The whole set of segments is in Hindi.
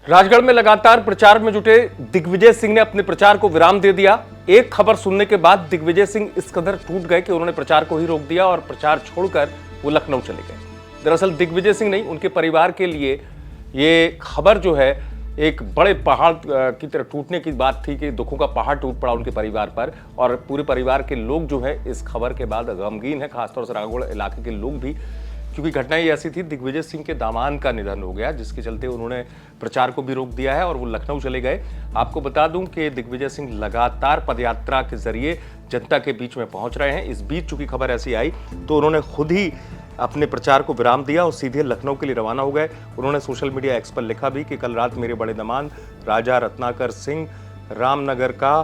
राजगढ़ में लगातार प्रचार में जुटे दिग्विजय सिंह ने अपने प्रचार को विराम दे दिया। एक खबर सुनने के बाद दिग्विजय सिंह इस कदर टूट गए कि उन्होंने प्रचार को ही रोक दिया और प्रचार छोड़कर वो लखनऊ चले गए। दरअसल दिग्विजय सिंह नहीं, उनके परिवार के लिए ये खबर जो है एक बड़े पहाड़ की तरह टूटने की बात थी कि दुखों का पहाड़ टूट पड़ा उनके परिवार पर, और पूरे परिवार के लोग जो है इस खबर के बाद गमगीन है, खासतौर से राजगढ़ इलाके के लोग भी, क्योंकि घटना ही ऐसी थी। दिग्विजय सिंह के दामाद का निधन हो गया, जिसके चलते उन्होंने प्रचार को भी रोक दिया है और वो लखनऊ चले गए। आपको बता दूं कि दिग्विजय सिंह लगातार पदयात्रा के जरिए जनता के बीच में पहुंच रहे हैं। इस बीच चूंकि खबर ऐसी आई तो उन्होंने खुद ही अपने प्रचार को विराम दिया और सीधे लखनऊ के लिए रवाना हो गए। उन्होंने सोशल मीडिया एक्स पर लिखा भी कि कल रात मेरे बड़े दामाद राजा रत्नाकर सिंह रामनगर का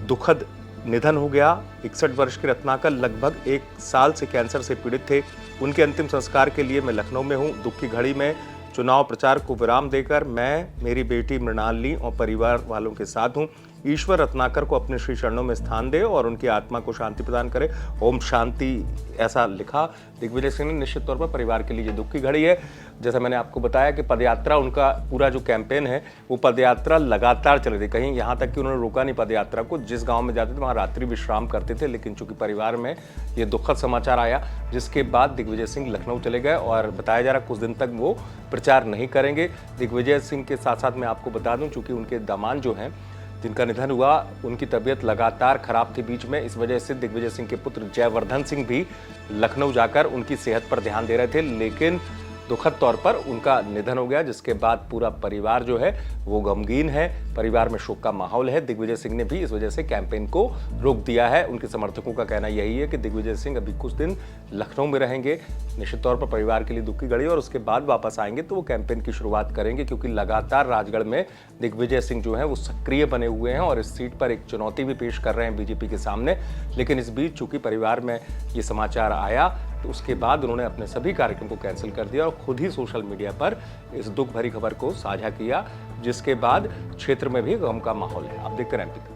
दुखद निधन हो गया। 61 वर्ष के रत्नाकर लगभग 1 साल से कैंसर से पीड़ित थे। उनके अंतिम संस्कार के लिए मैं लखनऊ में हूं। दुख की घड़ी में चुनाव प्रचार को विराम देकर मैं, मेरी बेटी मृणालिनी और परिवार वालों के साथ हूं। ईश्वर रत्नाकर को अपने श्री चरणों में स्थान दे और उनकी आत्मा को शांति प्रदान करे। ओम शांति, ऐसा लिखा दिग्विजय सिंह ने। निश्चित तौर पर परिवार के लिए दुख की घड़ी है। जैसा मैंने आपको बताया कि पदयात्रा, उनका पूरा जो कैंपेन है वो पदयात्रा लगातार चल रही थी। कहीं यहाँ तक कि उन्होंने रोका नहीं पदयात्रा को। जिस गांव में जाते थे वहाँ रात्रि विश्राम करते थे, लेकिन चूंकि परिवार में ये दुखद समाचार आया, जिसके बाद दिग्विजय सिंह लखनऊ चले गए और बताया जा रहा कुछ दिन तक वो प्रचार नहीं करेंगे। दिग्विजय सिंह के साथ साथ मैं आपको बता दूं, चूंकि उनके दामाद जो हैं जिनका निधन हुआ, उनकी तबीयत लगातार खराब थी बीच में। इस वजह से दिग्विजय सिंह के पुत्र जयवर्धन सिंह भी लखनऊ जाकर उनकी सेहत पर ध्यान दे रहे थे, लेकिन दुखद तौर पर उनका निधन हो गया, जिसके बाद पूरा परिवार जो है वो गमगीन है। परिवार में शोक का माहौल है। दिग्विजय सिंह ने भी इस वजह से कैंपेन को रोक दिया है। उनके समर्थकों का कहना यही है कि दिग्विजय सिंह अभी कुछ दिन लखनऊ में रहेंगे, निश्चित तौर पर परिवार के लिए दुख की घड़ी, और उसके बाद वापस आएंगे तो वो कैंपेन की शुरुआत करेंगे, क्योंकि लगातार राजगढ़ में दिग्विजय सिंह जो है वो सक्रिय बने हुए हैं और इस सीट पर एक चुनौती भी पेश कर रहे हैं बीजेपी के सामने। लेकिन इस बीच चूंकि परिवार में ये समाचार आया तो उसके बाद उन्होंने अपने सभी कार्यक्रम को कैंसिल कर दिया और खुद ही सोशल मीडिया पर इस दुख भरी खबर को साझा किया, जिसके बाद क्षेत्र में भी गम का माहौल है। आप देखते रहें।